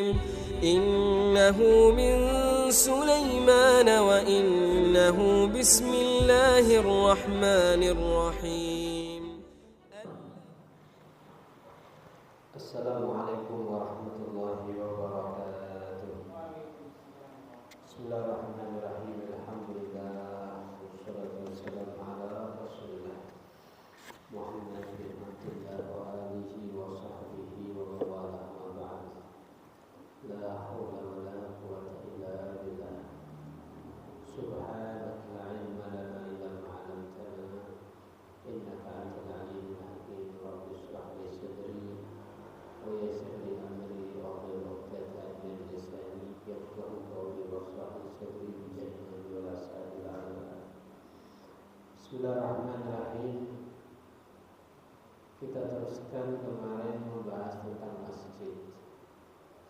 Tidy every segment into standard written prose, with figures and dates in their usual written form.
إنه من سليمان وإنه بسم الله الرحمن الرحيم. السلام عليكم ورحمة الله وبركاته. بسم الله الرحمن الرحيم. الحمد لله والصلاة والسلام على رسول الله محمد بن عبد الله وآله وصحبه ومن والاه. أما بعد. لا حول ولا قوة إلا بالله. سبحانك لا علم لنا إلا ما علمتنا إنك أنت العليم الحكيم. رب اشرح لي صدري ويسر لي أمري واحلل عقدة من لساني يفقهوا قولي واشرح لي صدري بجهل ولا سائل عنها. Bismillahirrahmanirrahim. Kita teruskan kemarin membahas tentang masjid.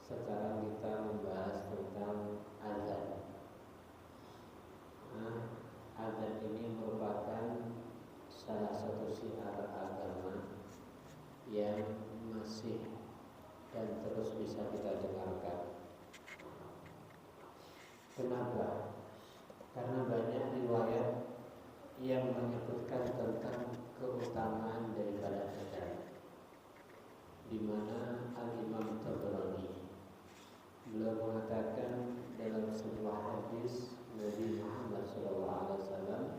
Sekarang kita membahas tentang azan. Azan ini merupakan salah satu syiar agama yang masih dan terus bisa kita dengarkan. Kenapa? Karena banyak riwayat yang menyebutkan tentang keutamaan daripada azan, di mana Al-Imam Tabrani beliau mengatakan dalam sebuah hadis Nabi Muhammad SAW,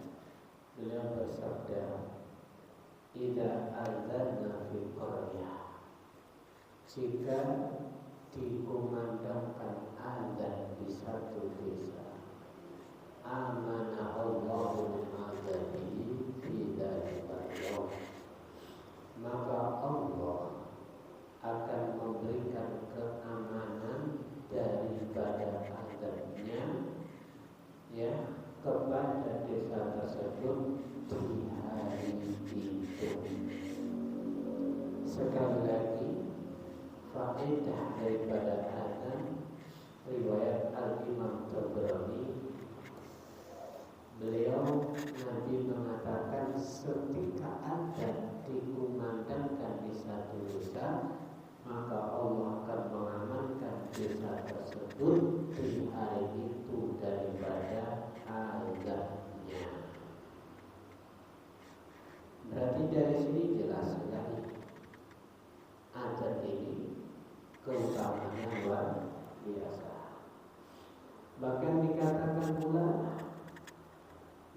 beliau bersabda, "Idza adzana fi qaryah," jika dikumandangkan azan di satu desa, amana Allahu min azabihi fi dzalika yaum, maka Allah akan memberikan keamanan daripada azabnya kepada desa tersebut di hari itu. Sekali lagi, faedah daripada azan riwayat Al-Imam Tabrani, beliau Nabi mengatakan ketika azan dikumandangkan di satu desa, maka Allah akan mengamankan desa tersebut di hari itu daripada azabnya. Berarti dari sini jelas sekali azan ini keutamaannya luar biasa. Bahkan dikatakan pula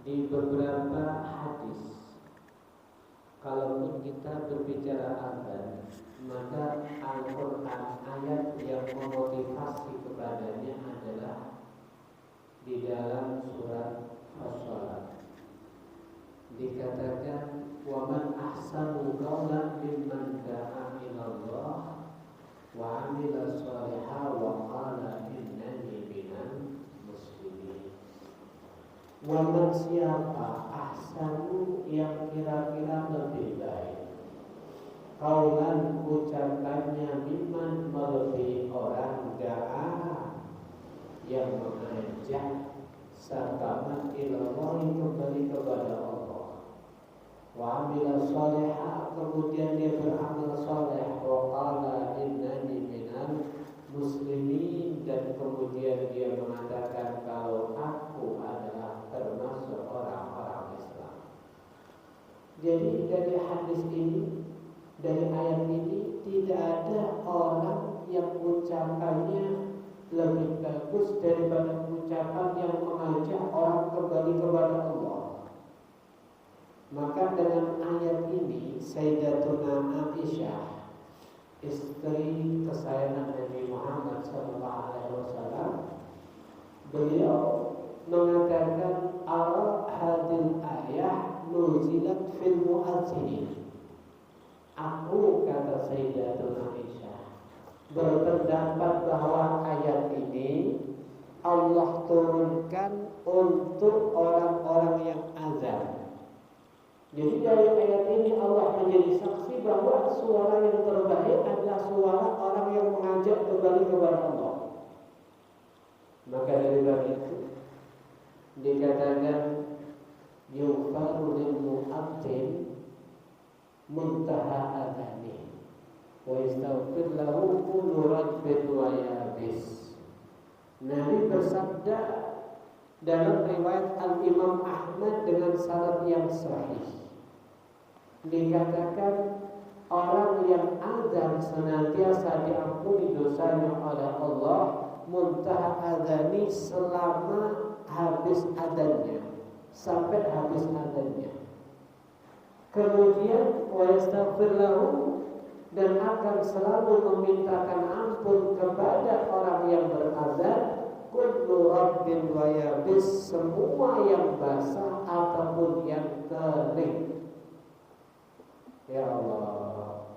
di beberapa hadis, kalaupun kita berbicara azan, maka Al-Quran ayat yang memotivasi kepadanya adalah di dalam surat As-Salat. Dikatakan, "Wa man ahsanu qawlan mimman da'a ilallah wa 'amila shalihan wa qala innani minal muslimin." Wa man, siapa, ahsanu yang kira-kira lebih baik, kaulan ucapannya, mimman melebihi orang, da'a yang mengajak, sataman ilallahi kembali kepada Allah, wa amila sholihah kemudian dia beramal soleh, wa qala innani minal muslimin dan kemudian dia mengatakan kalau aku adalah termasuk orang-orang Islam. Jadi dari hadis ini, dari ayat ini, tidak ada orang yang ucapannya lebih bagus daripada ucapan yang mengajak orang kembali kepada Allah. Maka dengan ayat ini Sayyidatuna Aisyah, istri kesayangan Nabi Muhammad SAW, beliau mengatakan, "Ara hadil ayah nuzilat fil mu'adzinin." Aku, kata Sayyidatuna Aisyah, berpendapat bahwa ayat ini Allah turunkan untuk orang-orang yang azan. Jadi dari ayat ini Allah menjadi saksi bahwa suara yang terbaik adalah suara orang yang mengajak kembali kepada Allah. Maka dari itu dikatakan yufaru lil mu'adzin muntaha adani, wa yastaghfir lahu kullu radbin wa yabis. Nabi bersabda dalam riwayat Al-Imam Ahmad dengan sanad yang sahih, dikatakan orang yang azan senantiasa diampuni dosanya oleh Allah muntaha adzani, selama habis adzannya, sampai habis adzannya. Kemudian wa yastaghfir lahu, dan akan selalu memintakan ampun kepada orang yang berazan, kullu rabbin wa yabis, semua yang basah ataupun yang kering. Ya Allah.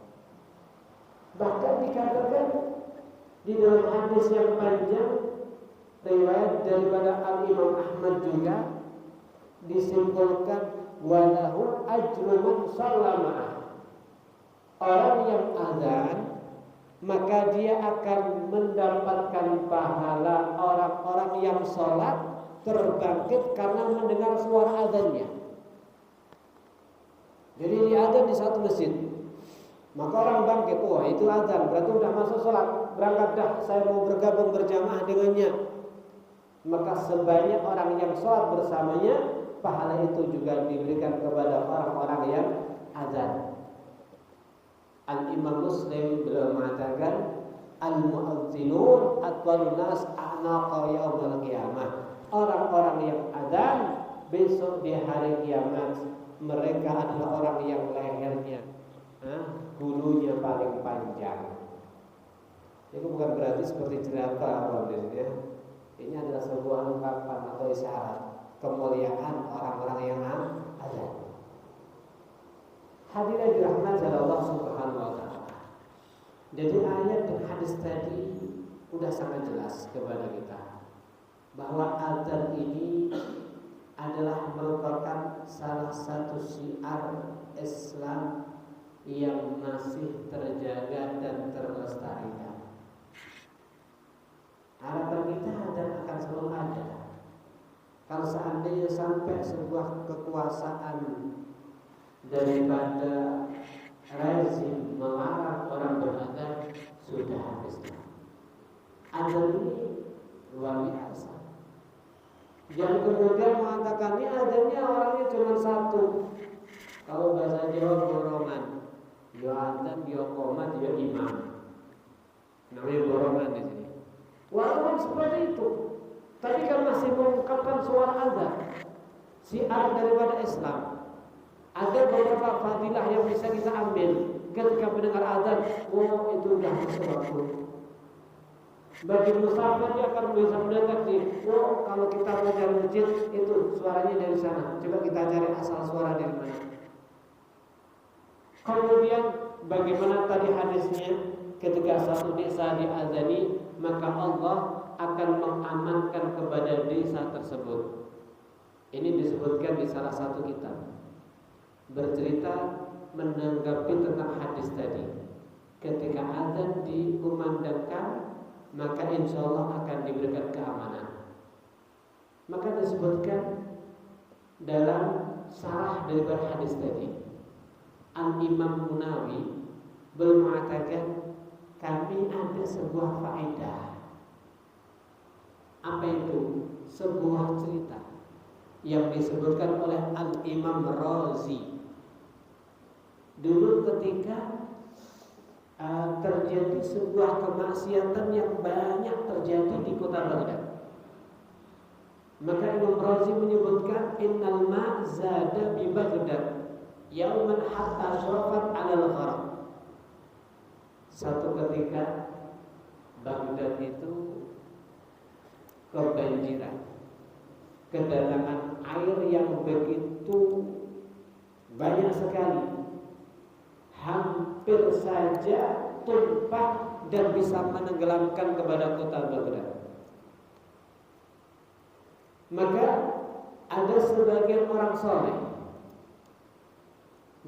Bahkan dikatakan di dalam hadis yang panjang riwayat daripada Al-Imam Ahmad juga disimpulkan walahu ajru man shallama. Orang yang azan maka dia akan mendapatkan pahala orang-orang yang sholat terbangkit karena mendengar suara azannya. Jadi di azan di satu masjid, maka orang bangkit, wah itu azan, berarti udah masuk sholat, berangkat dah, saya mau bergabung berjamaah dengannya. Maka sebanyak orang yang sholat bersamanya, pahala itu juga diberikan kepada orang-orang yang azan. Al-Imam Muslim beliau mengatakan al-mu'adzinun atwalun nas a'naqa yaumil qiyamah. Orang-orang yang azan besok di hari kiamat, mereka adalah orang yang lehernya bulunya paling panjang. Itu bukan berarti seperti jerapah, ya. Ini adalah sebuah ungkapan atau isyarat kemuliaan orang-orang yang azan. Hadirin dirahmati Allah Subhanahu wa taala. Jadi ayat dan hadis tadi sudah sangat jelas kepada kita bahwa azan ini adalah merupakan salah satu syiar Islam yang masih terjaga dan terlestarikan. Harapan kita azan akan selalu ada. Kalau seandainya sampai sebuah kekuasaan daripada rezim melarang orang berazan, sudah habis. Azan ini luar biasa. Jangan kemudian mengatakan ini azannya orangnya cuma satu. Kalau bahasa Jawa borongan, dia azan, dia qomat, dia imam. Namanya borongan di sini. Walaupun seperti itu, tapi kan masih mengungkapkan suara azan, syiar daripada Islam. Ada beberapa fadilah yang bisa kita ambil ketika mendengar azan. Oh, itu sudah masuk waktu. Bagi musafir dia akan bisa mendeteksi. Oh, kalau kita mau cari masjid itu suaranya dari sana. Coba kita cari asal suara dari mana. Kemudian bagaimana tadi hadisnya, ketika satu desa diazani, maka Allah akan mengamankan kepada desa tersebut. Ini disebutkan di salah satu kitab, bercerita menanggapi tentang hadis tadi. Ketika azan dikumandangkan, maka insya Allah akan diberikan keamanan. Maka disebutkan dalam sarah daripada hadis tadi, Al-Imam Munawi belum mengatakan kami ada sebuah faedah. Apa itu? Sebuah cerita yang disebutkan oleh Al-Imam Razi. Dulu ketika terjadi sebuah kemaksiatan yang banyak terjadi di kota Baghdad, maka Imam Razi menyebutkan innal ma' zada bi Baghdad yauman hatta syarafat 'alal gharq. Satu ketika Baghdad itu kebanjiran, kedatangan air yang begitu banyak sekali, hampir saja tumpah dan bisa menenggelamkan kepada kota Baghdad. Maka ada sebagian orang soleh,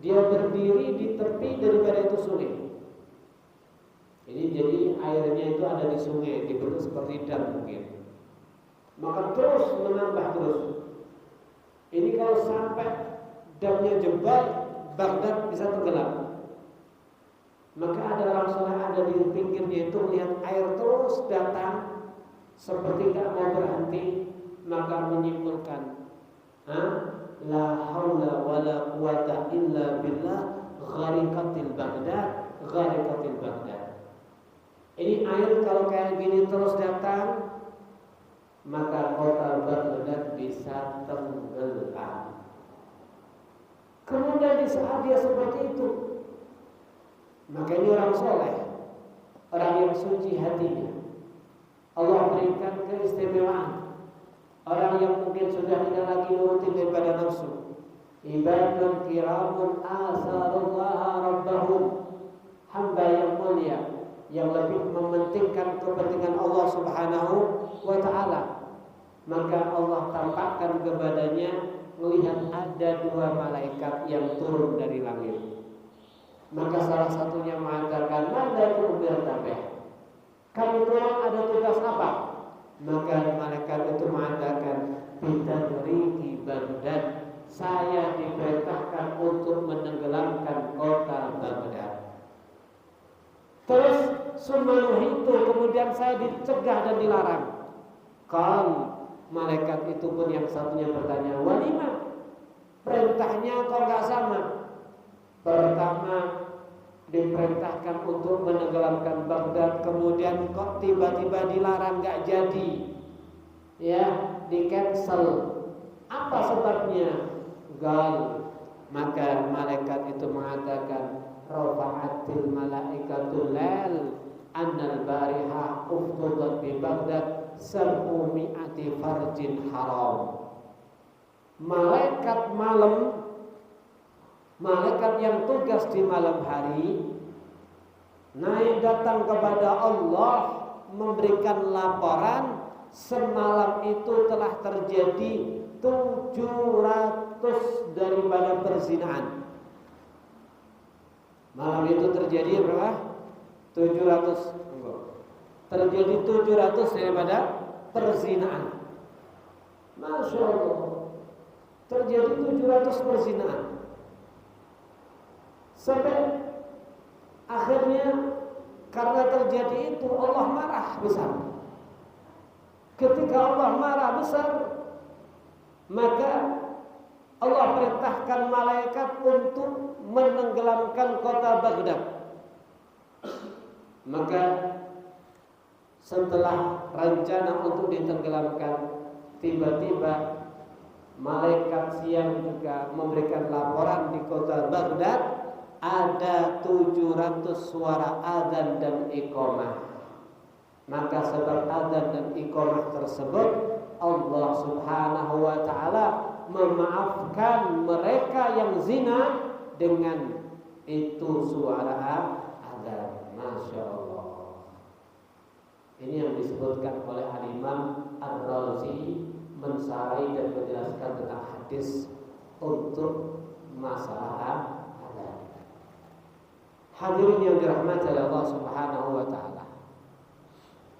dia berdiri di tepi daripada itu sungai. Ini jadi airnya itu ada di sungai, dibentuk seperti dam mungkin. Maka terus menambah terus. Ini kalau sampai damnya jebol, Baghdad bisa tenggelam. Maka ada orang soleh ada di pinggirnya itu melihat air terus datang seperti tak mau berhenti, maka menyimpulkan, la haula wala quwata illa billah gharikatil Baghdad. Ini air kalau kayak gini terus datang, maka kota Baghdad bisa tenggelam. Kemudian di saat dia seperti itu, maka ini orang soleh, orang yang suci hatinya, Allah berikan keistimewaan. Orang yang mungkin sudah tidak lagi nurutin daripada nafsu, ibadun kiramun asarullaha rabbahum, hamba yang mulia yang lebih mementingkan kepentingan Allah Subhanahu wa ta'ala. Maka Allah tampakkan kepadanya melihat ada dua malaikat yang turun dari langit. Maka salah satunya mengatakan, "Mada tu'bir tabeh? Kamu turun ada tugas apa?" Maka malaikat itu mengatakan, "Bitadriki Baghdad. Saya diperintahkan untuk menenggelamkan kota Baghdad." Terus sumanuh itu kemudian saya dicegah dan dilarang. Malaikat itu pun yang satunya bertanya, "Walima? Perintahnya kok gak sama?" Pertama diperintahkan untuk menenggelamkan Baghdad, kemudian kok tiba-tiba dilarang gak jadi, ya, di cancel. Apa sebabnya? Maka malaikat itu mengatakan, "Rafa'atil malaikatul lail annal bariha uftudat bi Baghdad sab'u mi'ati farjin haram." Malaikat malam, malaikat yang tugas di malam hari, naik datang kepada Allah memberikan laporan semalam itu telah terjadi 700 daripada perzinaan. Malam itu terjadi berapa? 700. Terjadi 700 daripada perzinaan. Masya Allah. Terjadi 700 perzinaan. Sampai akhirnya karena terjadi itu Allah marah besar. Ketika Allah marah besar, maka Allah perintahkan malaikat untuk menenggelamkan kota Baghdad. Maka setelah rencana untuk ditenggelamkan, tiba-tiba malaikat siang juga memberikan laporan di kota Baghdad ada 700 suara adzan dan iqamah. Maka sebab adzan dan iqamah tersebut, Allah Subhanahu wa ta'ala memaafkan mereka yang zina dengan itu suara adzan. Masya Allah. Ini yang disebutkan oleh Al-Imam Ar-Razi mensarai dan menjelaskan tentang hadis untuk masalah adzan. Hadirin yang dirahmati oleh Allah Subhanahu wa ta'ala.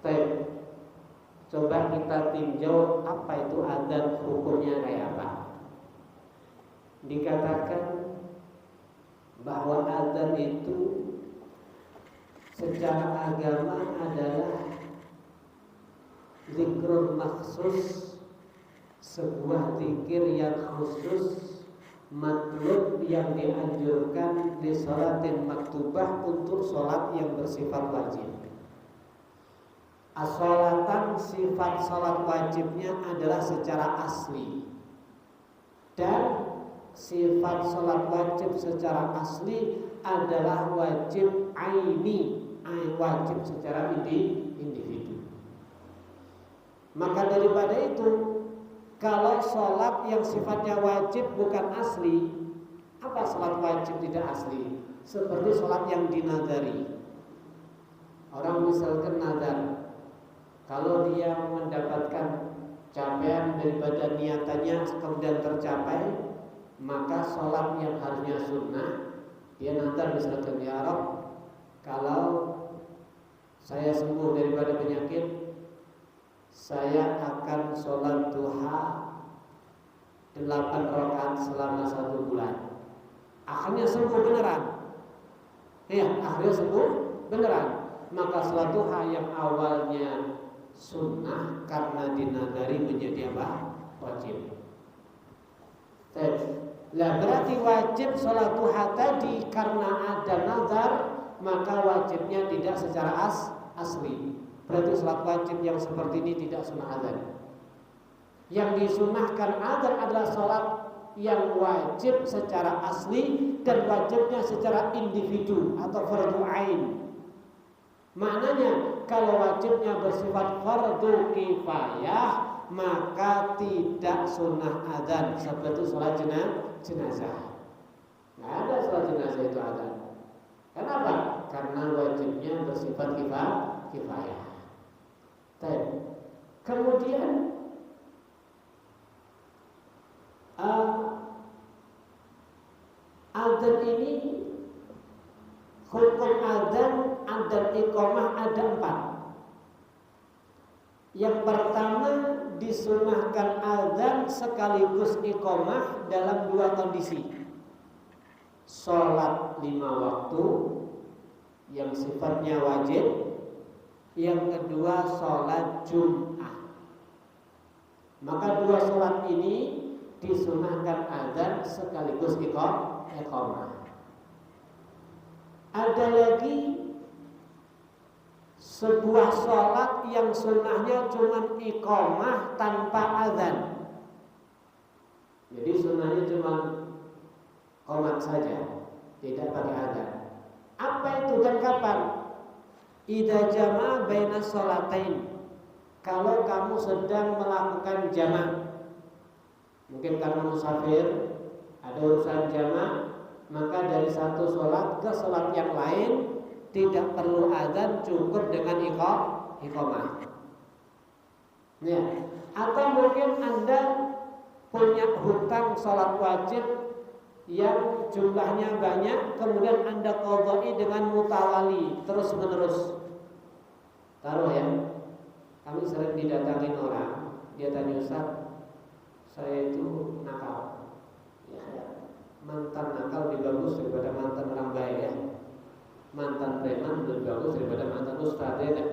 Baik, coba kita tinjau apa itu adzan, hukumnya kayak apa. Dikatakan bahwa adzan itu secara agama adalah zikrul maksus, sebuah zikir yang khusus, matlub yang dianjurkan di sholatin maktubah untuk sholat yang bersifat wajib. As-sholatan, sifat sholat wajibnya adalah secara asli, dan sifat sholat wajib secara asli adalah wajib aini, wajib secara individu. Maka daripada itu, kalau sholat yang sifatnya wajib bukan asli, apa sholat wajib tidak asli? Seperti sholat yang dinadari. Orang misalkan nadar, kalau dia mendapatkan capaian daripada niatannya kemudian tercapai, maka sholat yang harusnya sunnah, dia nadar misalkan, "Ya Rabb, kalau saya sembuh daripada penyakit, saya akan sholat duha 8 rakaat selama 1 bulan." Akhirnya sembuh beneran. Ya, akhirnya sembuh beneran. Maka salat duha yang awalnya sunnah karena dinadari menjadi apa? Wajib. Lah berarti wajib salat duha tadi karena ada nazar, maka wajibnya tidak secara asli. Berarti salat wajib yang seperti ini tidak sunnah adzan. Yang disunahkan adzan adalah salat yang wajib secara asli dan wajibnya secara individu atau fardu ain. Maknanya kalau wajibnya bersifat fardu kifayah, maka tidak sunnah adzan seperti salat jenazah. Nggak ada salat jenazah itu adzan. Kenapa? Karena wajibnya bersifat kifayah. Kemudian adzan ini, hukum adzan iqamah ada 4. Yang pertama, disunahkan adzan sekaligus iqamah dalam 2 kondisi. Sholat 5 waktu yang sifatnya wajib. Yang kedua, sholat Jum'ah. Maka 2 sholat ini disunahkan adzan sekaligus iqamah. Ada lagi sebuah sholat yang sunnahnya cuma iqamah tanpa adzan. Jadi sunnahnya cuma qomat saja, tidak pakai adzan. Apa itu dan kapan? Idza jama'a baina sholatain. Kalau kamu sedang melakukan jama', mungkin karena musafir, ada urusan jama', maka dari satu sholat ke sholat yang lain tidak perlu adzan, cukup dengan iqamah. Ya. Atau mungkin Anda punya hutang sholat wajib yang jumlahnya banyak, kemudian Anda qadha'i dengan mutawali terus menerus. Taruh ya, kami sering didatangin orang, dia tanya, Ustaz, saya itu nakal. Ya, mantan nakal lebih bagus daripada mantan orang baik ya. Mantan preman lebih bagus daripada mantan ustaz ya kan?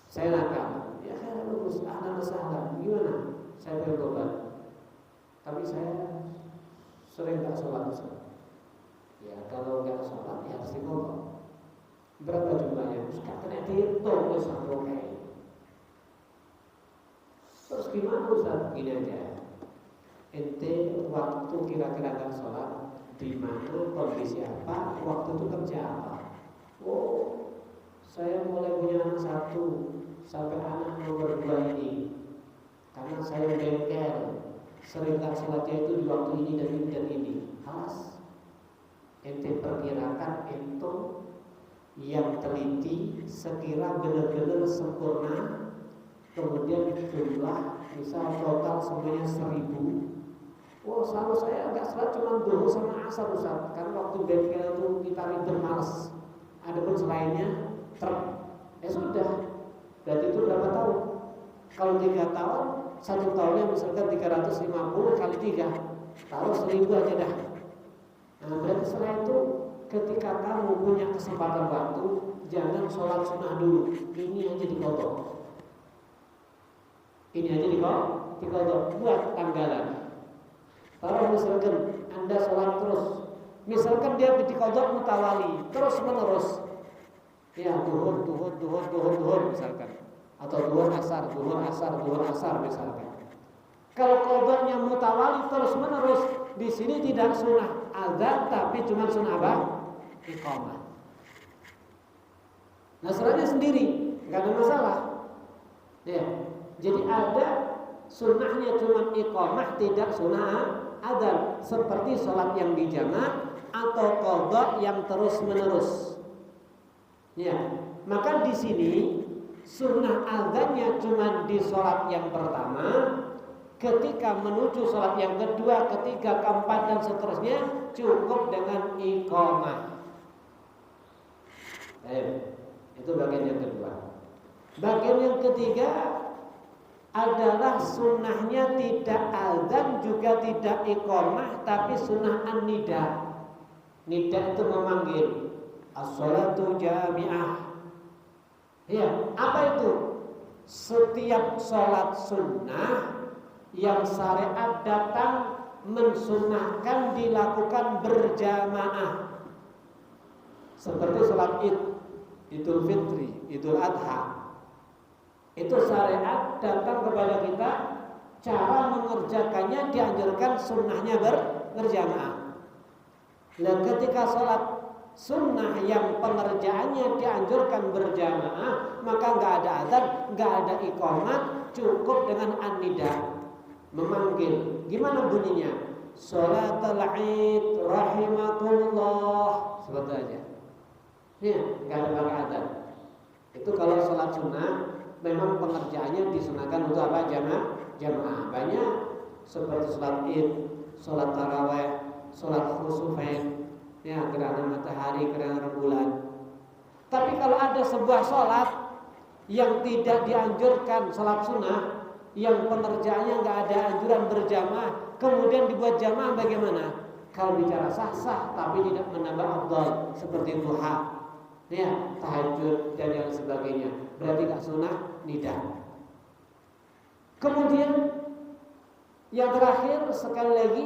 Saya nakal. Ya saya lulus, ada masalah. Gimana? Saya bertobat. Tapi saya sering tak sholat Ustaz. Ya kalau nggak sholat ya harus dikodok. Berapa jumlahnya? Ustaz kena dihitung Ustaz. Oke. Terus gimana Ustaz? Gini aja. Ente waktu kira-kira nggak sholat, di mana, kondisi apa, waktu itu kerja apa? Oh, saya mulai punya anak 1 sampai anak nomor 2 ini. Karena saya bengkel, sering tak sholatnya itu di waktu ini dan ini dan ini. Alas, ente perkirakan itu yang teliti sekira benar-benar sempurna. Kemudian jumlah misal total semuanya 1000. Oh, selalu saya agak sholat cuma zuhur sama asar Ustaz. Karena waktu bengkel itu kita ribet males. Adapun selainnya ya sudah. Berarti itu berapa tahun? Kalau 3 tahun, 1 tahunnya misalkan 350 kali 3, taruh 1000 aja dah. Nah berarti setelah itu ketika kamu punya kesempatan waktu, jangan sholat sunnah dulu. Ini aja dikodok. Ini aja dikodok. Buat tanggalan. Taruh misalkan Anda sholat terus, misalkan dia dikodok mutawali terus menerus, ya duhur misalkan, atau duhur asar misalkan. Kalau kodoknya mutawali terus menerus, di sini tidak sunnah adzan tapi cuma sunnah apa? Iqamah. Nah sholatnya sendiri, nggak ada masalah. Ya, jadi ada sunnahnya cuma iqamah, tidak sunnah adzan, seperti sholat yang dijama' atau qadha yang terus menerus. Ya, maka di sini sunnah adzannya cuma di sholat yang pertama, ketika menuju sholat yang kedua, ketiga, keempat dan seterusnya cukup dengan iqamah. Itu bagian yang kedua. Bagian yang ketiga adalah sunnahnya tidak adzan juga tidak iqamah, tapi sunnah an-nida. Nida itu memanggil. as-sholatu jami'ah. Ya, apa itu? Setiap sholat sunnah yang syariat datang mensunnahkan dilakukan berjamaah. Seperti sholat Id, Idul Fitri, Idul Adha. Itu syariat datang kepada kita, cara mengerjakannya dianjurkan sunnahnya berjamaah. Dan ketika sholat sunnah yang pengerjaannya dianjurkan berjamaah, maka nggak ada adzan, nggak ada iqamah, cukup dengan an-nida, memanggil. Gimana bunyinya? Sholatul Id rahimakumullah, seperti aja. Ya, nggak ada pakai adzan. Itu kalau sholat sunnah memang pengerjaannya disunahkan untuk apa? Jamaah. Banyak seperti sholat Id, sholat taraweh, sholat khusufain, ya, gerhana matahari, gerhana rembulan. Tapi kalau ada sebuah sholat yang tidak dianjurkan, sholat sunnah yang pengerjaannya nggak ada anjuran berjamaah, kemudian dibuat jamaah, bagaimana? Kalau bicara sah, tapi tidak menambah afdal, seperti duha, ya, tahajud dan yang sebagainya, berarti nggak sunnah, nida. Kemudian yang terakhir, sekali lagi,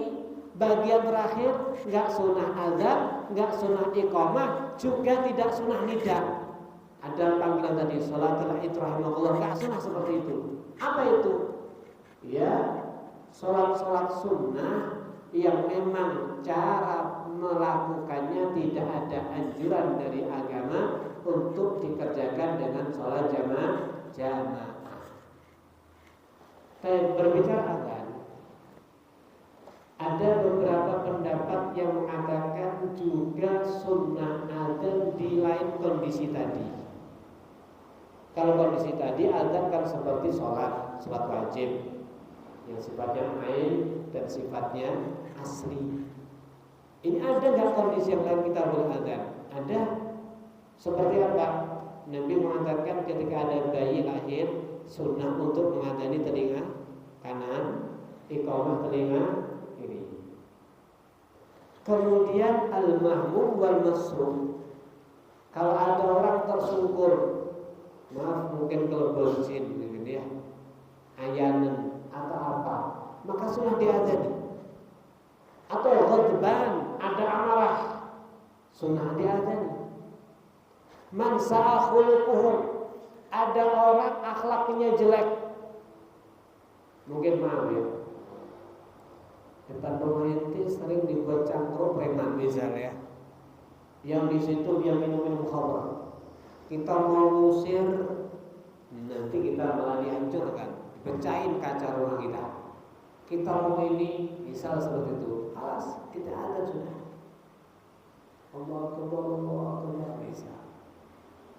bagian terakhir, nggak sunnah azan, nggak sunnah iqamah, juga tidak sunnah nida. Ada panggilan tadi, sholatul Id rahimahullah, nggak sunnah seperti itu. Apa itu? Ya, sholat sunnah yang memang cara melakukannya tidak ada anjuran dari agama untuk dikerjakan dengan sholat jamaah. Berbicara azan, ada beberapa pendapat yang mengatakan juga sunnah azan di lain kondisi tadi. Kalau kondisi tadi azan kan seperti sholat wajib yang sifatnya ain dan sifatnya asli. Ini ada nggak kondisi yang lain kita boleh azan? Ada. Seperti apa? Nabi mengatakan ketika ada bayi lahir, sunnah untuk mengadzani telinga kanan, iqamah telinga kiri. Kemudian al-mahmum wal masrum. Kalau ada orang tersungkur, maaf mungkin kelebon jin gitu ya, ayanan atau apa, maka sunnah diadzani. Atau ghadban, ada amarah, sunnah diadzani. Man sa'a khuluquhum, ada orang akhlaknya jelek, mungkin maaf ya, depan rumah inti sering dibuat cangkruk preman misalnya, yang di situ dia minum khamr. Kita mau ngusir, nanti kita malah dihancurkan, pecahin kaca rumah kita. Kita mau ini, misal seperti itu, alas kita ada sudah. Allah akbar bisa.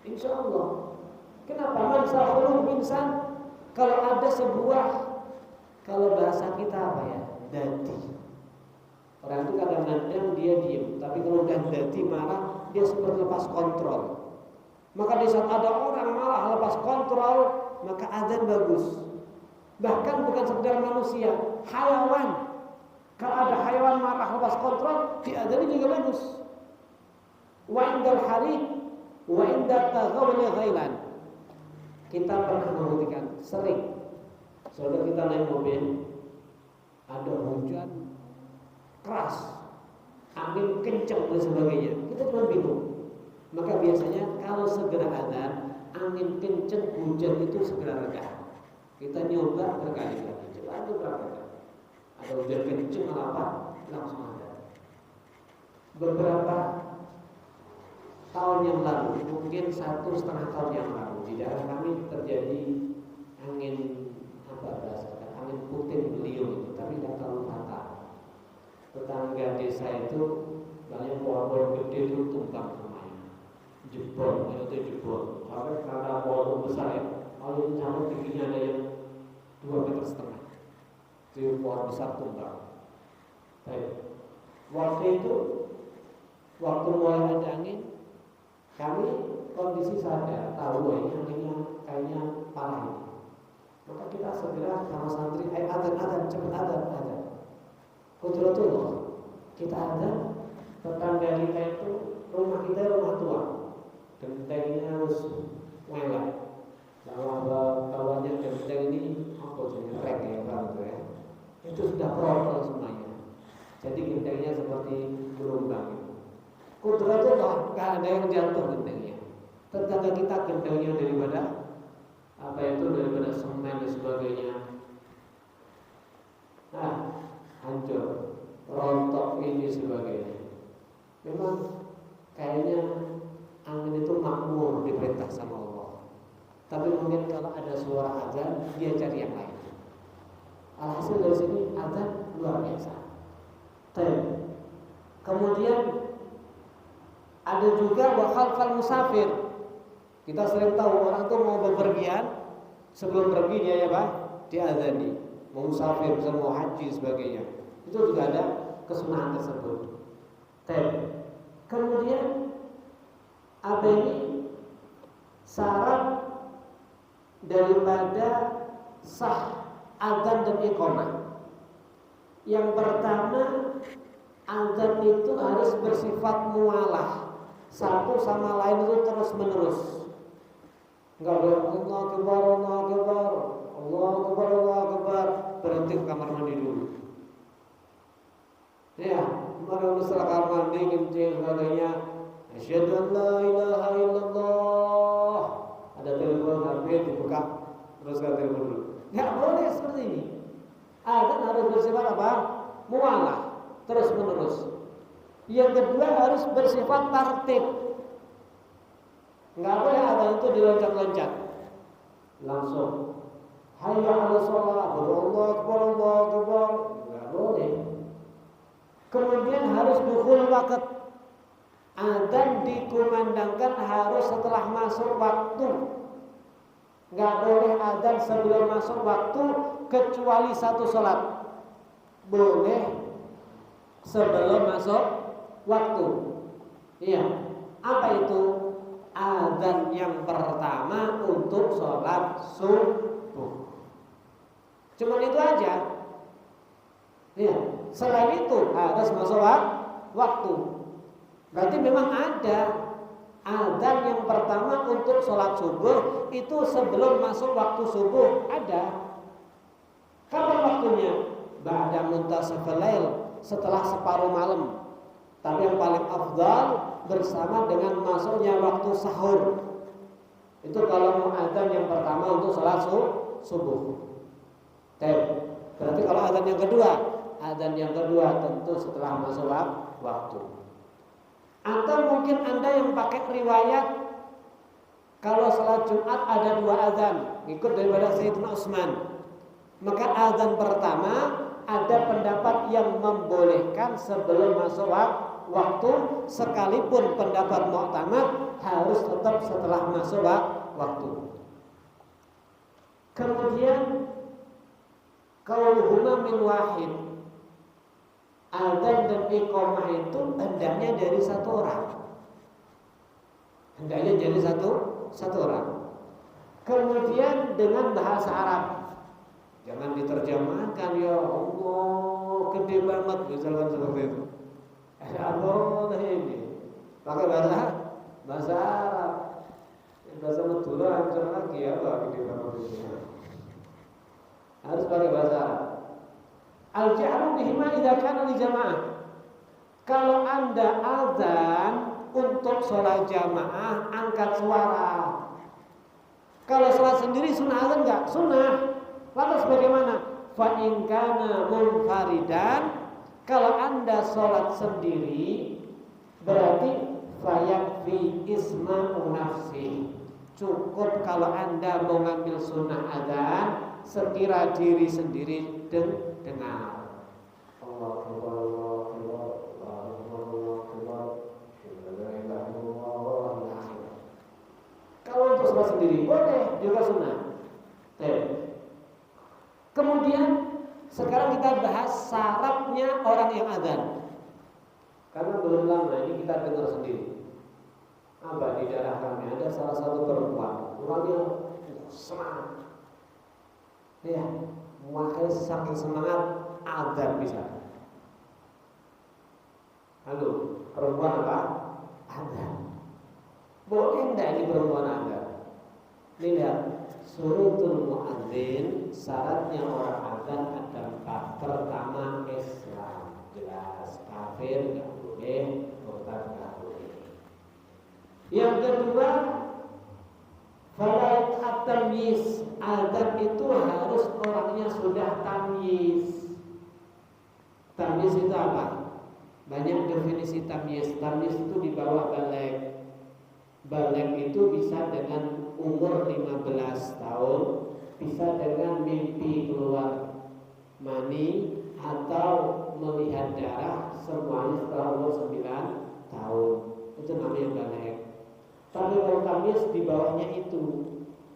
Insya Allah. Kenapa? Mansahulul insan. Kalau ada sebuah, kalau bahasa kita apa ya, dadi. Orang itu kadang-kadang dia diem, tapi kalau udah dadi marah, dia seperti lepas kontrol. Maka di saat ada orang malah lepas kontrol, maka azan bagus. Bahkan bukan sekedar manusia, hayawan. Kalau ada hayawan marah lepas kontrol, diadzani juga bagus. Wa indal harid, wa indal taghawli ghailan. Kita pernah membuktikan sering. Saudara kita naik mobil, ada hujan keras, angin kencang dan sebagainya. Kita cuma bingung. Maka biasanya kalau segera azan, angin kencang, hujan itu segera reda. Kita nyoba berkali-kali, coba itu berapa kali. Ada hujan kencang apa? Langsung ada. Beberapa tahun yang lalu, mungkin 1,5 tahun yang lalu, di daerah kami terjadi angin angin puting beliung itu, tapi tidak terlalu fatal. Tetangga desa itu banyak pohon-pohon gede itu tumbang semuanya, jebol, itu jebol. Sampai karena pohon besar ya, kalau itu sampai tingginya ada yang 2,5 meter, itu pohon besar tumbang. Baik. Waktu mulai ada angin, kami kondisi sadar, tahu ini anginnya kayaknya parah ini. Maka kita segera sama santri, adzan, cepat adzan. Qudratullah, kita adzan, tetangga kita itu rumah kita rumah tua, gentengnya harus melek. Bawahnya genteng ini apa jenis rek ya Pak ya? Itu sudah protol semuanya. Jadi gentengnya seperti gelombang. Kudratullah, nggak ada yang jatuh gentengnya. Tetangga kita gentengnya daripada daripada semen dan sebagainya. Nah, hancur, rontok ini sebagainya. Memang kayaknya angin itu makmur diperintah sama Allah. Tapi mungkin kalau ada suara azan, dia cari yang lain. Alhasil dari sini azan luar biasa. Kemudian ada juga wa khalfal musafir. Kita sering tahu orang tuh mau bepergian, sebelum pergi dia ya Pak, diazani. Mau musafir, misalnya mau haji sebagainya. Itu juga ada kesunahan tersebut. Kemudian apa ini syarat daripada sah azan dan iqamah. Yang pertama, azan itu harus bersifat mualah, satu sama lain itu terus menerus. Enggak boleh Allah akbar, Allah akbar, Allah akbar, Allah akbar, berhenti ke kamar mandi dulu. Ya, kemarin setelah kamar mandi kencing sebagainya, asyhadu an la ilaha illallah. Ada telepon HP dibuka, teruskan telepon dulu. Enggak boleh seperti ini. Azan harus bersifat apa? Mualah, terus menerus. Yang kedua harus bersifat tartib. Enggak boleh azan itu diloncat-loncat. Langsung hayya 'alas shalah, Allahu akbar, Allahu akbar. Enggak boleh. Kemudian harus dukhul waqt. Azan dikumandangkan harus setelah masuk waktu. Enggak boleh azan sebelum masuk waktu kecuali satu sholat. Boleh sebelum masuk waktu. Iya. Apa itu? Azan yang pertama untuk sholat subuh. Cuma itu aja. Iya. Selain itu harus masuk waktu. Berarti memang ada azan yang pertama untuk sholat subuh itu sebelum masuk waktu subuh ada. Kapan waktunya? Ba'da muntasafil lail, setelah separuh malam. Tapi yang paling afdal bersama dengan masuknya waktu sahur. Itu kalau mau azan yang pertama untuk sholat subuh. Berarti kalau azan yang kedua tentu setelah masuk waktu. Atau mungkin Anda yang pakai riwayat kalau sholat Jumat ada 2 azan, ikut daripada Sayyidina Utsman. Maka azan pertama ada pendapat yang membolehkan sebelum masuk waktu, sekalipun pendapat mu'tamad harus tetap setelah masuk waktu. Kemudian qauluhuma min wahid, azan dan iqamah itu hendaknya dari satu orang. Hendaknya jadi satu orang. Kemudian dengan bahasa Arab. Jangan diterjemahkan ya Allah gede banget misalkan seperti itu. Allah ini pakai bahasa Arab. Bahasa Madura hancur lagi ya Pak, gede banget itu. Harus pakai bahasa Arab. Al-ja'ru bihima idza kana li jamaah. Kalau Anda azan untuk sholat jamaah angkat suara. Kalau sholat sendiri sunnah azan enggak? Sunnah. Lantas bagaimana? Fa in kana munfaridan, kalau Anda sholat sendiri berarti fayakfi isma'u nafsi. Cukup kalau Anda mau ngambil sunnah azan sekira diri sendiri dengar. Allahu Akbar, Allahu Akbar, Allahu Akbar. Kalau untuk sholat sendiri boleh juga sunnah. Kemudian sekarang kita bahas syaratnya orang yang azan. Karena belum lama ini kita dengar sendiri. Apa di daerah kami ada salah satu perempuan, orangnya semangat. Ya, makanya saking semangat azan bisa. Halo, perempuan apa? adzan. Boleh enggak ini perempuan adzan? Lihat, syurutul muadzin, syaratnya orang adzan ada 4. Pertama, Islam, jelas. Kafir enggak boleh, murtad enggak boleh. Yang kedua, falaik at-tamyiz, adzan itu harus orangnya sudah tamyiz. Tamyiz itu apa? Banyak definisi tamyiz. Tamyiz itu di bawah baligh. Baligh itu bisa dengan umur 15 tahun, bisa dengan mimpi keluar mani atau melihat darah, semuanya setelah umur 9 tahun. Itu namanya baligh. Tapi kalau tamyiz di bawahnya itu.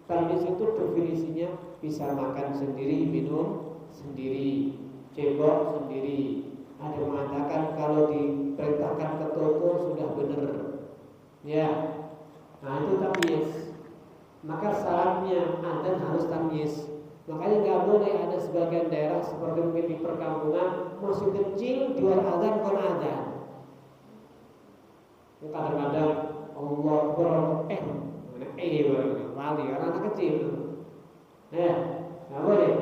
Tamyiz itu definisinya bisa makan sendiri, minum sendiri, cebok sendiri. Ada yang mengatakan kalau diperintahkan ke toko sudah benar. Ya. Nah itu tamyiz. Maka syaratnya adzan harus tamyiz. Makanya nggak boleh ada sebagian daerah seperti mungkin di perkampungan masih kecil jual adzan kon adzan. Kadang-kadang Allah wali anak kecil. Ya, nggak boleh.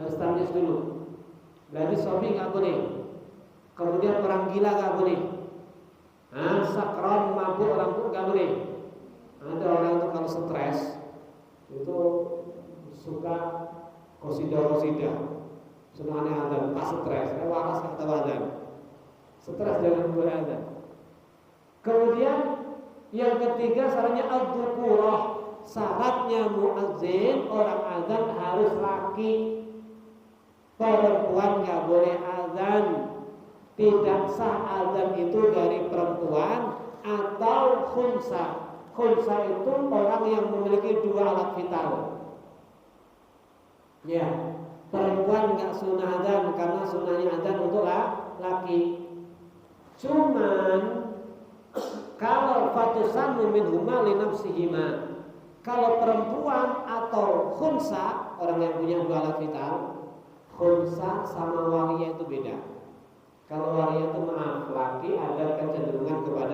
Harus tamyiz dulu. Berarti sobi nggak boleh. Kemudian orang gila nggak boleh. Sakron mabuk orang pun nggak boleh. Ada orang itu kalau stres itu suka kosida, senang aneh adzan, pas stres, waras kata adzan. Stres jangan beradzan. Kemudian yang ketiga syaratnya ad-dukurah. Syaratnya muadzin orang adzan harus laki. Perempuan nggak boleh adzan. Tidak sah adzan itu dari perempuan atau khunsa. Khunsa itu orang yang memiliki 2 alat vital. Ya, perempuan nggak sunnah adzan karena sunnahnya adzan untuk laki. Cuman kalau fatusannu minhuma li nafsihima, kalau perempuan atau khunsa, orang yang punya 2 alat vital, khunsa sama waria itu beda. Kalau waria itu maaf, laki ada kecenderungan kepada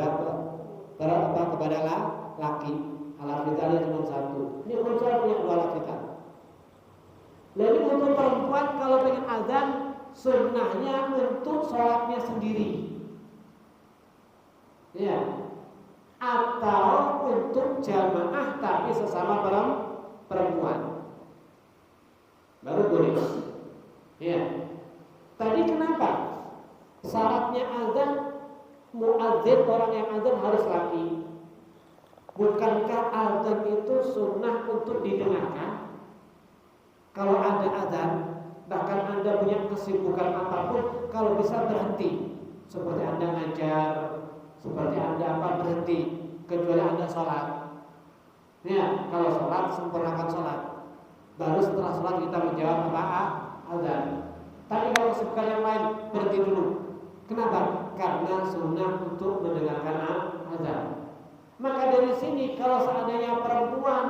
laki. Alat vitalnya cuma 1. Ini khunsa punya 2 alat vital. Jadi untuk perempuan kalau pengen adzan, sunnahnya untuk sholatnya sendiri. Ya. Atau untuk jamaah tapi sesama perempuan. Baru boleh. Ya. Tadi kenapa? Syaratnya adzan, muadzin orang yang adzan harus laki. Bukankah adzan itu sunnah untuk didengarkan? Kalau ada adzan, bahkan Anda punya kesibukan apapun, kalau bisa berhenti. Seperti Anda ngajar, seperti Anda berhenti, kecuali Anda sholat. Ya, kalau sholat sempurnakan sholat. Baru setelah sholat kita menjawab adzan. Tapi kalau kesibukan yang lain berhenti dulu. Kenapa? Karena sunnah untuk mendengarkan adzan. Maka dari sini kalau seandainya perempuan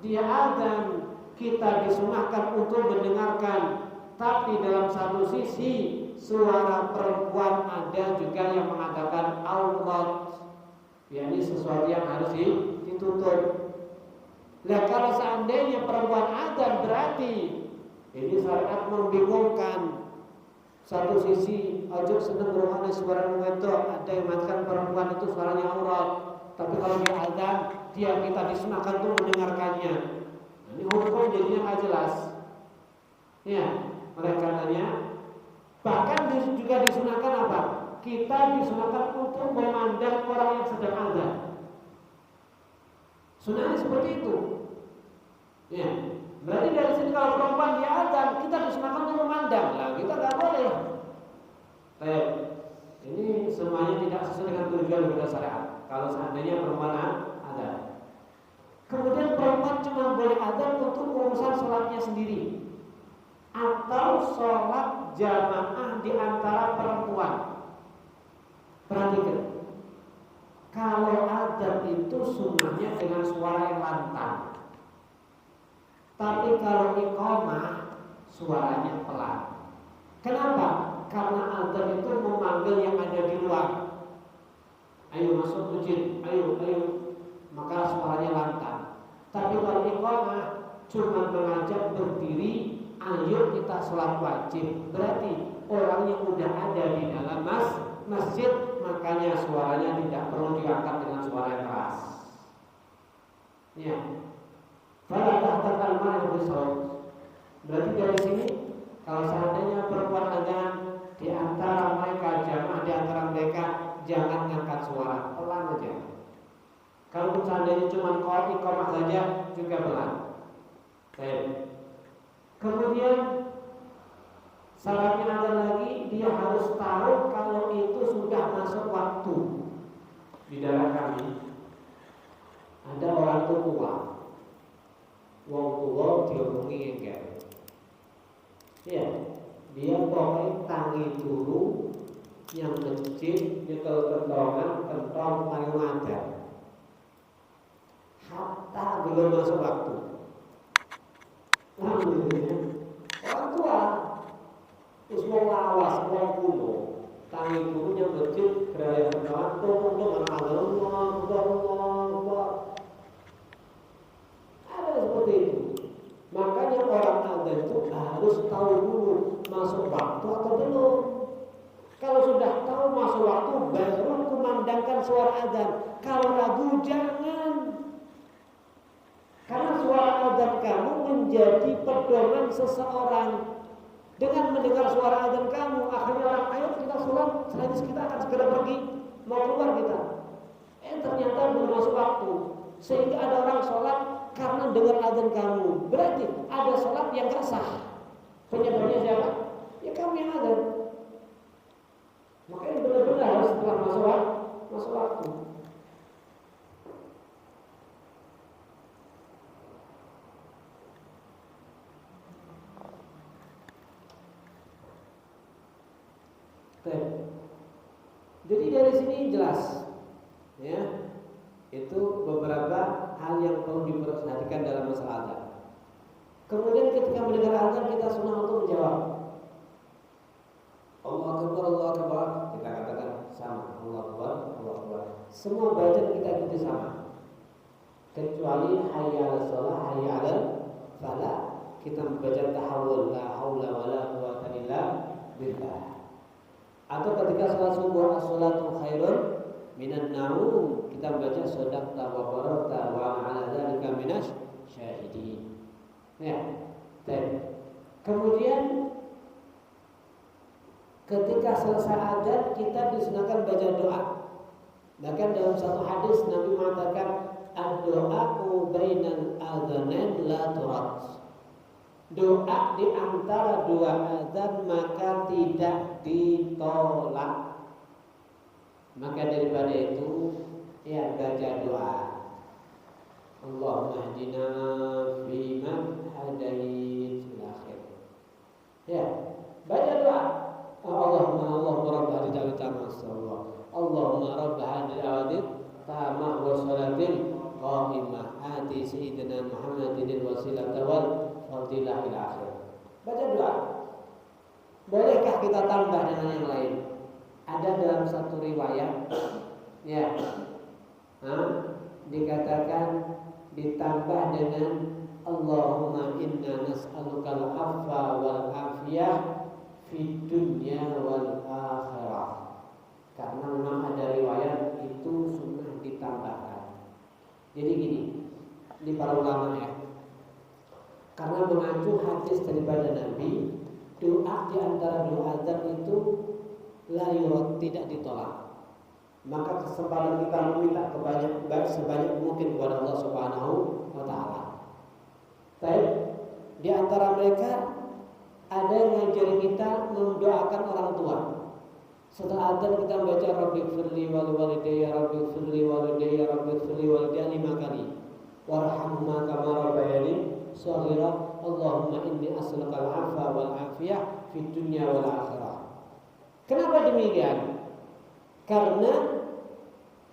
dia adzan, kita disunahkan untuk mendengarkan. Tapi dalam satu sisi suara perempuan ada juga yang mengatakan aurat, yakni sesuatu yang harus ditutup. Nah kalau seandainya perempuan adzan berarti ini syariat membingungkan. Satu sisi ojo seneng ngrungokne suara wedok, ada yang mengatakan perempuan itu suaranya aurat. Tapi kalau dia adzan, kita disunahkan untuk mendengarkannya. Ini hukum jadinya nggak jelas. Ya, oleh karenanya bahkan juga disunahkan apa? Kita disunahkan untuk memandang orang yang sedang adzan. Sunahnya seperti itu. Ya, berarti dari sini kalau perempuan dia adzan, kita disunahkan untuk memandang. Lah, kita nggak boleh. Baik, ini semuanya tidak sesuai dengan tujuan kita syariat. Kalau seandainya perempuan adzan. Kemudian perempuan cuma boleh adzan untuk urusan sholatnya sendiri atau sholat jamaah di antara perempuan. Perhatikan, kalau adzan itu sunnahnya dengan suara yang lantang. Tapi kalau iqamah suaranya pelan. Kenapa? Karena adzan itu memanggil yang ada di luar. ayo masuk masjid, ayo, maka suaranya lantang. Tapi kalau iqamah cuma mengajak berdiri, ayo kita sholat wajib, berarti orang yang udah ada di dalam masjid, makanya suaranya tidak perlu diangkat dengan suara yang keras. Ya, pada tahta kalman yang besar. Berarti dari sini, kalau seandainya perempuan azan di antara mereka jamaah, di antara mereka jangan ngangkat suara, pelan aja. Kalau seandainya cuma iqamah saja juga pelan. Baik. Kemudian syaratnya ada lagi, dia harus tahu kalau itu sudah masuk waktu. Di daerah kami ada orang tua, wong tua diomongi engkel. Ya, dia pokoknya tangi dulu yang masjid nyekel kentongan, kentong paling wajar. Hatta belum masuk waktu. Orang tua terus mau lawas, mau kuno, tangi dulunya masjid berada kentongan, tolong ada seperti itu. Makanya orang azan itu harus tahu dulu masuk waktu atau belum. Kalau sudah tahu masuk waktu, baru kumandangkan suara azan. Kalau ragu jangan. Karena suara azan kamu menjadi pedoman seseorang. Dengan mendengar suara azan kamu, akhirnya orang, ayo kita sholat, selanjutnya kita akan segera pergi, mau keluar kita. Ternyata belum masuk waktu. Sehingga ada orang sholat karena dengar azan kamu. Berarti ada sholat yang gak sah. Penyebabnya siapa? Ya kamu yang azan. Makanya benar-benar harus setelah masuk waktu. Jadi dari sini jelas, ya, itu beberapa hal yang perlu diperhatikan dalam masalah azan. Kemudian ketika mendengar azan kita sunnah untuk menjawab. Allahu Akbar, Allahu Akbar. Kita katakan sama, Allahu Akbar, Allahu Akbar. Semua bacaan kita ikuti sama. Kecuali hayya 'alas shalah, hayya 'alal falah. Kita membaca tahawul, la haula wala quwwata illa billah. Atau ketika salat subuh, as-shalatu khairun minan naum, kita membaca shadaqta wa barakta wa 'ala dzalika minas syahidin. Ya. Dan kemudian ketika selesai azan kita disunahkan baca doa. Bahkan dalam satu hadis Nabi mengatakan ad-du'a'u bainal adzanain la turad. Doa di antara dua azan maka tidak ditolak. Maka daripada itu ya baca doa. Allahumma hdina fiman hadait ila akhir. Ya, baca doa. Allahumma rabb hadhihi da'wati Allahumma rabb hadhihi da'wati tamah wa salatin qa'imah ati sayyidina Muhammadin wasilata wal fadilah ila akhir. Baca doa. Bolehkah kita tambah dengan yang lain? Ada dalam satu riwayat, ya, dikatakan ditambah dengan Allahumma inna nas'alukal afwa wal afiyah fid dunya wal akhirah. Karena memang ada riwayat itu sunnah ditambahkan. Jadi gini, di para ulama ya, karena mengacu hadis daripada Nabi, doa di antara doa azan itu la yurad, tidak ditolak. Maka kesempatan kita meminta sebanyak mungkin kepada Allah Subhanahu wa taala. Baik, di antara mereka ada yang ngajari kita mendoakan orang tua. Setelah azan kita membaca Rabbighfirli wa liwalidayya, Rabbighfirli wa liwalidayya, Rabbighfirli wa liwalidayya 5 kali. Warhamhuma kama rabbayani shaghira. Allahumma inni as'aluka al-'afwa wal 'afiyah fid dunya wal akhirah. Kenapa demikian? Karena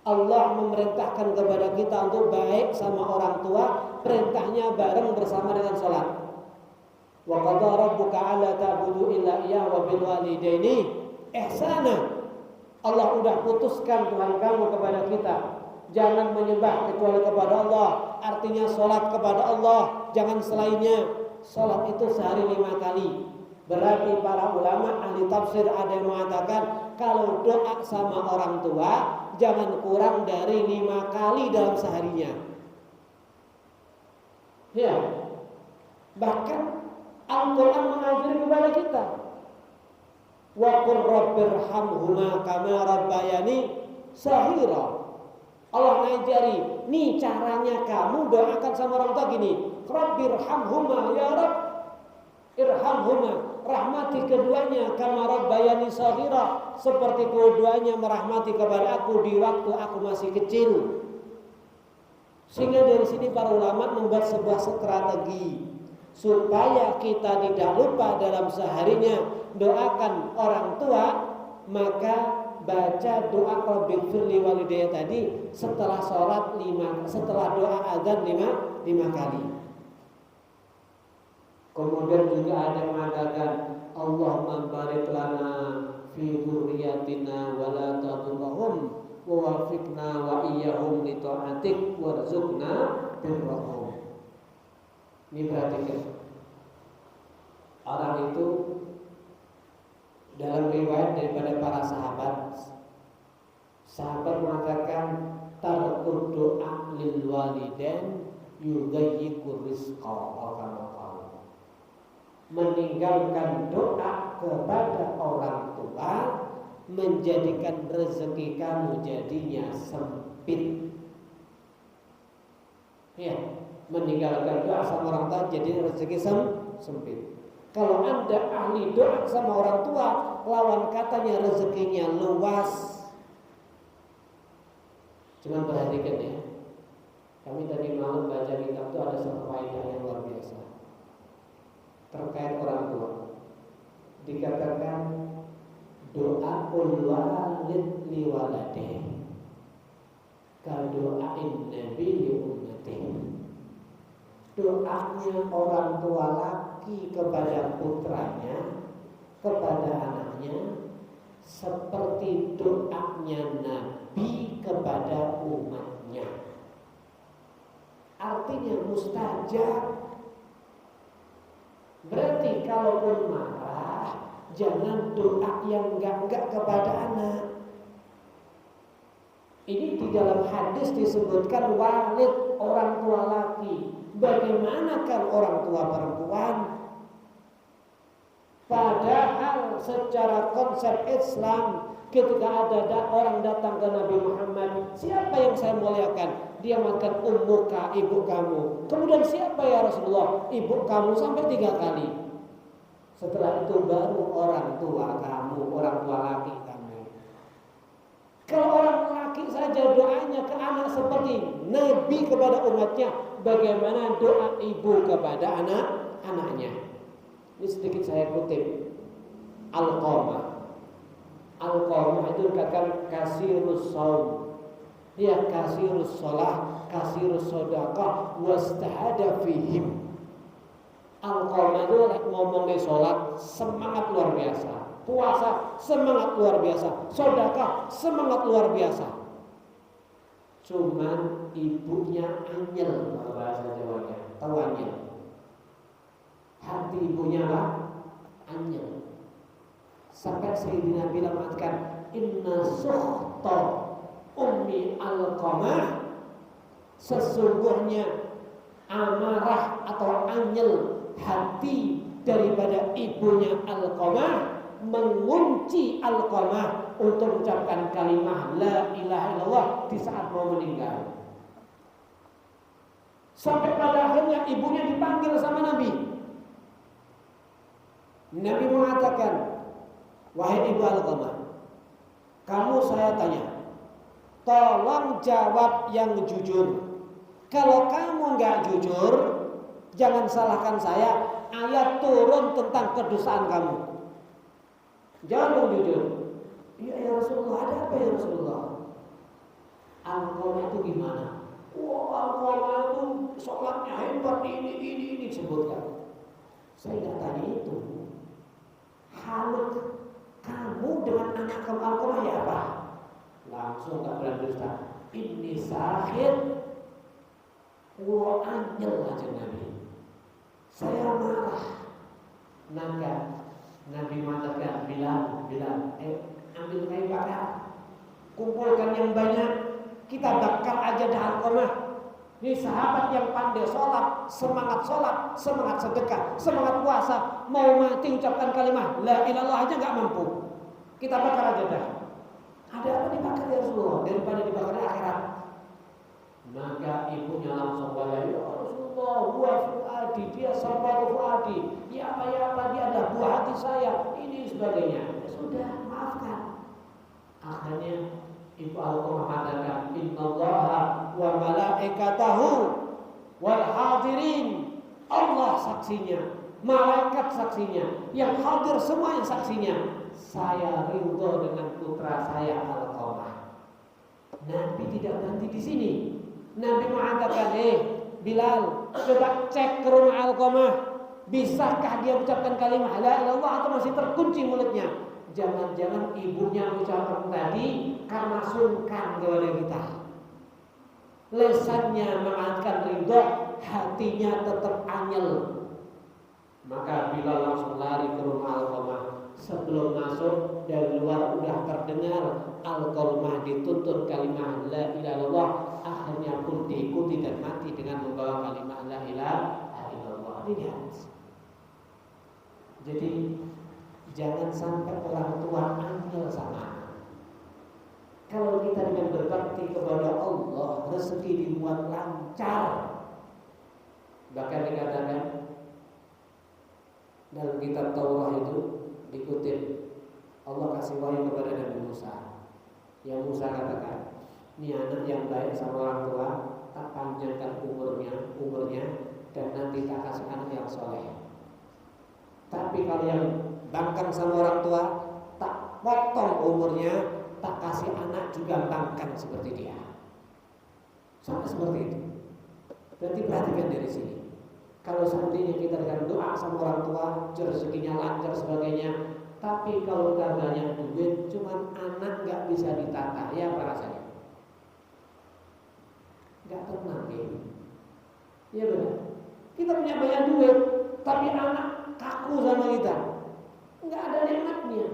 Allah memerintahkan kepada kita untuk baik sama orang tua, perintahnya bareng bersama dengan salat. Wa qadara rabbuka alla ta'budu illa iyyahu wa bil walidaini ihsana. Allah udah putuskan Tuhan kamu kepada kita, jangan menyembah kecuali kepada Allah. Artinya sholat kepada Allah, jangan selainnya. Sholat itu sehari 5 kali. Berarti para ulama ahli tafsir ada yang mengatakan kalau doa sama orang tua jangan kurang dari 5 kali dalam seharinya. Ya, bahkan Al-Quran mengajari kepada kita, wa qur rabbirhamhuma kama rabbayani shaghira. Allah ngajari, nih caranya kamu doakan sama orang tua gini, rabbirhamhuma, ya Rabb irhamhuma, rahmati keduanya kama rabbayani shaghira, seperti keduanya merahmati kepada aku di waktu aku masih kecil. Sehingga dari sini para ulama membuat sebuah strategi supaya kita tidak lupa dalam seharinya doakan orang tua, maka baca doa Rabbighfirli walidayya tadi setelah sholat 5, setelah doa azan 5 kali. Kemudian juga ada yang mengatakan Allahumma barik lana fi dzurriyyatina wa la tadurrahum wa wafiqna wa iyyahum li ta'atik warzuqna birrahum. Ini perhatikan, orang itu dalam riwayat daripada para sahabat mengatakan tarkud doa lil walidain yudayyiqur rizqa, meninggalkan doa kepada orang tua menjadikan rezeki kamu jadinya sempit. Ya, meninggalkan doa sama orang tua jadi rezeki sempit. Kalau Anda ahli doa sama orang tua, lawan katanya rezekinya luas. Cuma perhatikan ya, kami tadi malam baca kitab itu ada satu faedah yang luar biasa terkait orang tua. Dikatakan doa walid liwaladih kadoain nabi li ummati. Doanya orang tua laki kepada putranya, kepada anaknya, seperti doanya Nabi kepada umatnya. Artinya mustajab. Berarti kalaupun marah, jangan doa yang enggak kepada anak. Ini di dalam hadis disebutkan walid, orang tua laki. Bagaimanakah orang tua perempuan? Padahal secara konsep Islam, ketika ada orang datang ke Nabi Muhammad, siapa yang saya muliakan? Dia makan ummuka, ibu kamu. Kemudian siapa ya Rasulullah? Ibu kamu sampai 3 kali. Setelah itu baru orang tua kamu, orang tua laki kamu. Kalau orang laki saja doanya ke anak seperti Nabi kepada umatnya, bagaimana doa ibu kepada anaknya? Ini sedikit saya kutip. Al-Qamah itu dikatakan kasirus shaum, ya kasirus shalah, kasirus shadaqah, wastahada fihim. Al-Qamah itu ngomong di sholat semangat luar biasa, puasa semangat luar biasa, sedekah semangat luar biasa. Cuman ibunya anyel, bahasa Jawanya, tahu anyel. Hati ibunya lah anyel. Sampai Sayyidina Bilal mengatakan inna sukhta ummi Al-Qamah, sesungguhnya amarah atau anyel hati daripada ibunya Al-Qamah mengunci Al-Qamah untuk mengucapkan kalimah la ilaha illallah di saat mau meninggal. Sampai pada akhirnya ibunya dipanggil sama Nabi. Nabi mengatakan, wahai ibu Al-Qamah, kamu saya tanya, tolong jawab yang jujur. Kalau kamu nggak jujur, jangan salahkan saya. Ayat turun tentang kedosaan kamu. Jawab yang jujur. Iya ya Rasulullah, ada apa ya Rasulullah? Al-Qamah itu gimana? Wah, Al-Qamah itu sholatnya hebat, ini disebutkan. Saya nggak tanya itu. Haluk kamu dengan nanya ke Alqamah, ya apa? Langsung tak berani berdusta. Ini sahid. Kulo anyel aja Nabi. Saya marah. Maka Nabi mengatakan, Bilal, ambil kayu bakar, kumpulkan yang banyak, kita bakar aja dah Alqamah. Ini sahabat yang pandai sholat, semangat sedekah, semangat puasa, mau mati ucapkan kalimat la ilaha illallah aja nggak mampu. Kita bakar aja dah. Ada apa dibakar ya Rasulullah daripada dibakar di akhirat? Maka ibunya langsung balik, ya Rasulullah, buah fuadi, dia sabar fuadi, ya apa dia adalah buah hati saya, ini sebagainya. Ya sudah, maafkan. Akhirnya Ibu Alqamah mengatakan, innallaha wa malaikatahu wal hadirin. Allah saksinya, malaikat saksinya, yang hadir semua yang saksinya. Saya ridho dengan putra saya Alqamah. Nabi tidak berhenti di sini. Nabi mengatakan, Bilal, coba cek ke rumah Alqamah, bisakah dia ucapkan kalimat la ilaha illallah atau masih terkunci mulutnya? Jangan-jangan ibunya ucapkan tadi karena sungkan kepada kita. Lesannya mengatakan ridho, hatinya tetap anyel. Maka Bilal langsung lari ke rumah Alqamah. Sebelum masuk, dari luar udah terdengar Alqamah dituntut kalimat la ilaha illallah. Akhirnya pun diikuti dan mati dengan membawa kalimat la ilaha illallah. Lihat. Jadi jangan sampai orang tua angel sama. Kalau kita dengan berbakti kepada Allah, rezeki dibuat lancar. Bahkan dikatakan dalam kitab Taurat itu dikutip, Allah kasih wahyu kepada Nabi Musa. Yang Musa katakan, ini anak yang baik sama orang tua, tak panjangkan umurnya, dan nanti tak kasih anak yang soleh. Tapi kalau yang bangkang sama orang tua, tak potong umurnya, tak kasih anak juga bangkang seperti dia. Sama seperti itu. Berarti perhatikan dari sini. Kalau seandainya kita dengan doa sama orang tua, rezekinya lancar sebagainya, tapi kalau udah banyak duit, cuman anak nggak bisa ditata, ya apa rasanya? Nggak tenang ya. Iya benar. Kita punya banyak duit, tapi anak kaku sama kita. Nggak ada nikmatnya.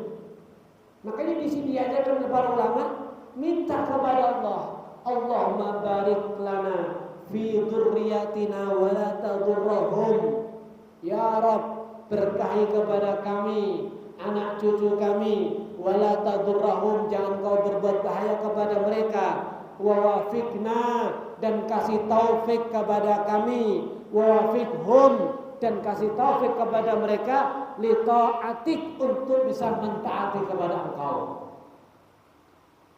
Makanya di sini diajarkan kepada ulama, minta kepada Allah, Allahumma barik lana fi dzurriyyatina wa la tadurrahum. Ya Rabb, berkahi kepada kami, anak cucu kami, wa la tadurrahum, jangan kau berbuat bahaya kepada mereka. Wa wafiqna, dan kasih taufik kepada kami, wa wafiqhum, dan kasih taufik kepada mereka li ta'atik, untuk bisa mentaati kepada Engkau.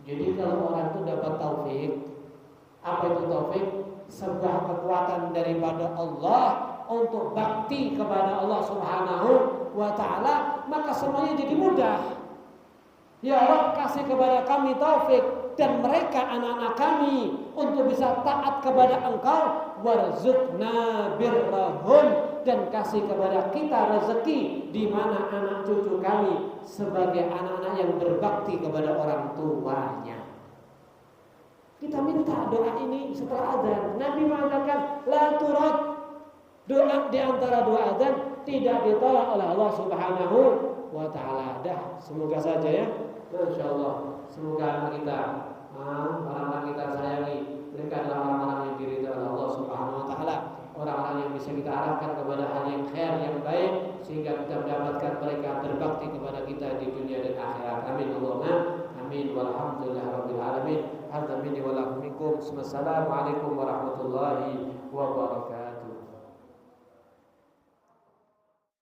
Jadi kalau orang itu dapat taufik, apa itu taufik? Sebuah kekuatan daripada Allah untuk bakti kepada Allah Subhanahu wa ta'ala, maka semuanya jadi mudah. Ya Allah, kasih kepada kami taufik dan mereka anak-anak kami untuk bisa taat kepada Engkau, warzuqna birrahum, dan kasih kepada kita rezeki di mana anak cucu kami sebagai anak-anak yang berbakti kepada orang tuanya. Kita minta doa ini setelah azan. Nabi mengatakan la turad, doa di antara dua azan tidak ditolak oleh Allah Subhanahu wa ta'ala. Dah, semoga saja ya. Masyaallah, semoga anak kita, orang-orang kita sayangi, mereka adalah orang-orang yang diridhai oleh Allah Subhanahu wa ta'ala, orang-orang yang bisa kita arahkan kepada hal yang khair, yang baik, sehingga kita mendapatkan mereka berbakti kepada kita di dunia dan akhirat. Amin Allahumma amin. Walhamdulillahirabbil alamin. Hadza minni wa lakum minkum. Wassalamualaikum warahmatullahi wabarakatuh.